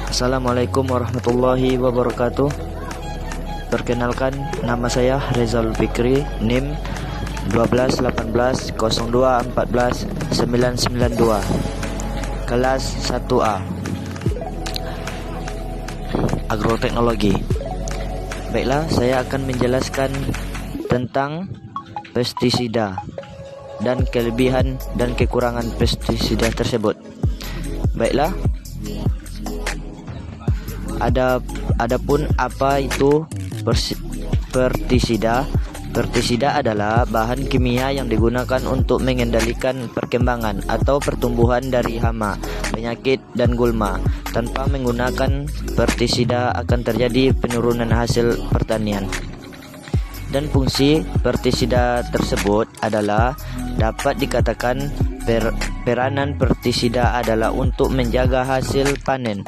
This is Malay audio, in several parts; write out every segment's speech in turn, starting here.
Assalamualaikum warahmatullahi wabarakatuh. Perkenalkan, nama saya Rezal Fikri, NIM 121802149992, kelas 1A, Agroteknologi. Baiklah, saya akan menjelaskan tentang pestisida dan kelebihan dan kekurangan pestisida tersebut. Baiklah, adapun apa itu pestisida? Pestisida adalah bahan kimia yang digunakan untuk mengendalikan perkembangan atau pertumbuhan dari hama, penyakit, dan gulma. Tanpa menggunakan pestisida akan terjadi penurunan hasil pertanian. Dan fungsi pestisida tersebut adalah dapat dikatakan peranan pestisida adalah untuk menjaga hasil panen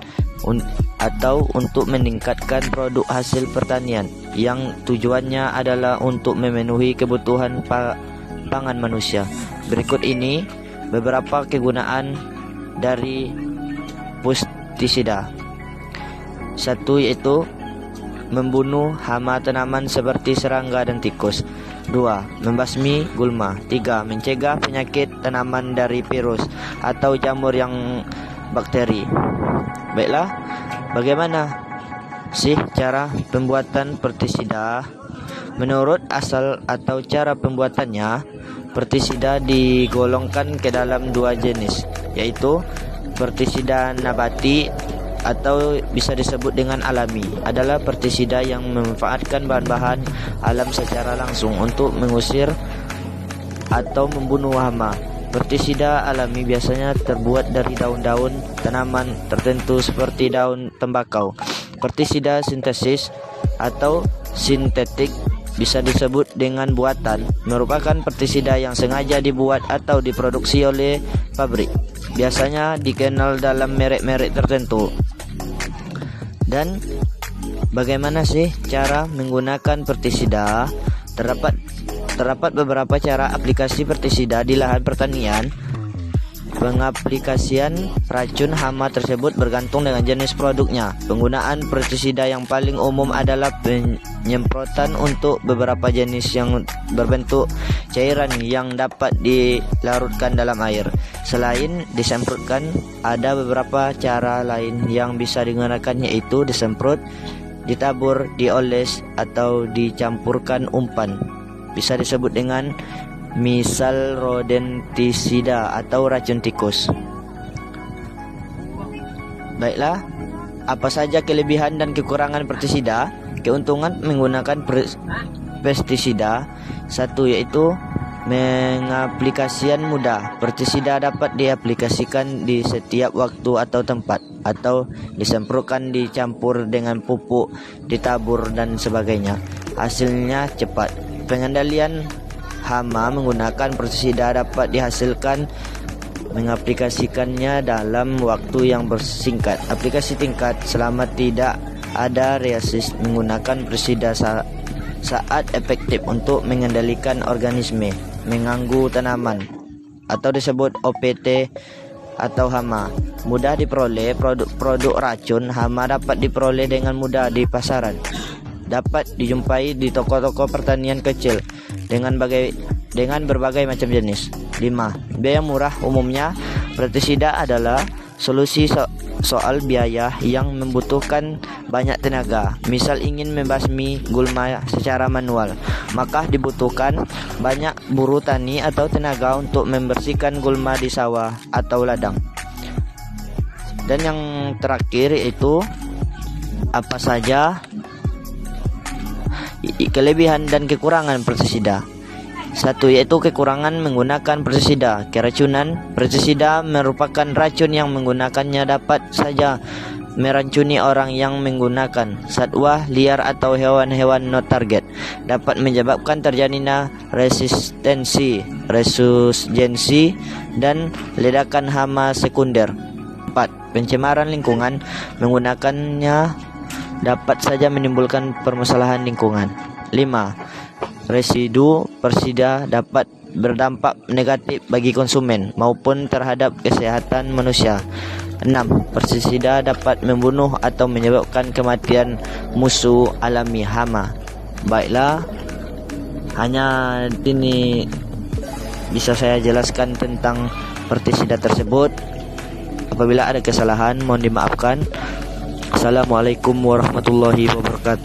atau untuk meningkatkan produk hasil pertanian yang tujuannya adalah untuk memenuhi kebutuhan pangan manusia. Berikut ini beberapa kegunaan dari pestisida. 1. Yaitu membunuh hama tanaman seperti serangga dan tikus. 2. Membasmi gulma. 3. Mencegah penyakit tanaman dari virus atau jamur yang bakteri. Baiklah, bagaimana sih cara pembuatan pestisida? Menurut asal atau cara pembuatannya, pestisida digolongkan ke dalam dua jenis, yaitu pestisida nabati atau bisa disebut dengan alami. Adalah pestisida yang memanfaatkan bahan-bahan alam secara langsung untuk mengusir atau membunuh hama. Pestisida alami biasanya terbuat dari daun-daun tanaman tertentu seperti daun tembakau. Pestisida sintesis atau sintetik bisa disebut dengan buatan, merupakan pestisida yang sengaja dibuat atau diproduksi oleh pabrik. Biasanya dikenal dalam merek-merek tertentu. Dan bagaimana sih cara menggunakan pestisida? Terdapat beberapa cara aplikasi pestisida di lahan pertanian. Pengaplikasian racun hama tersebut bergantung dengan jenis produknya. Penggunaan pestisida yang paling umum adalah penyemprotan untuk beberapa jenis yang berbentuk cairan yang dapat dilarutkan dalam air. Selain disemprotkan, ada beberapa cara lain yang bisa digunakan, yaitu disemprot, ditabur, dioles, atau dicampurkan umpan. Bisa disebut dengan misal rodentisida atau racun tikus. Baiklah, apa saja kelebihan dan kekurangan pestisida? Keuntungan menggunakan pestisida. 1. Yaitu mengaplikasian mudah. Pestisida dapat diaplikasikan di setiap waktu atau tempat, atau disemprotkan, dicampur dengan pupuk, ditabur, dan sebagainya. Hasilnya cepat. Pengendalian hama menggunakan pestisida dapat dihasilkan mengaplikasikannya dalam waktu yang bersingkat. Aplikasi tingkat selama tidak ada reaksi menggunakan pestisida saat efektif untuk mengendalikan organisme mengganggu tanaman atau disebut OPT atau hama. Mudah diperoleh. Produk racun hama dapat diperoleh dengan mudah di pasaran. Dapat dijumpai di toko-toko pertanian kecil dengan berbagai macam jenis. 5. Biaya murah. Umumnya pestisida adalah solusi soal biaya yang membutuhkan banyak tenaga. Misal ingin membasmi gulma secara manual, maka dibutuhkan banyak buruh tani atau tenaga untuk membersihkan gulma di sawah atau ladang. Dan yang terakhir yaitu apa saja kelebihan dan kekurangan pestisida. 1. Yaitu kekurangan menggunakan pestisida. Keracunan. Pestisida merupakan racun yang menggunakannya dapat saja meracuni orang yang menggunakan. Satwa liar atau hewan-hewan not target. Dapat menyebabkan terjadinya resistensi, dan ledakan hama sekunder. 4. Pencemaran lingkungan. Menggunakannya dapat saja menimbulkan permasalahan lingkungan. 5. Residu pestisida dapat berdampak negatif bagi konsumen maupun terhadap kesehatan manusia. 6. Pestisida dapat membunuh atau menyebabkan kematian musuh alami hama. Baiklah, hanya ini bisa saya jelaskan tentang pestisida tersebut. Apabila ada kesalahan mohon dimaafkan. Assalamualaikum warahmatullahi wabarakatuh.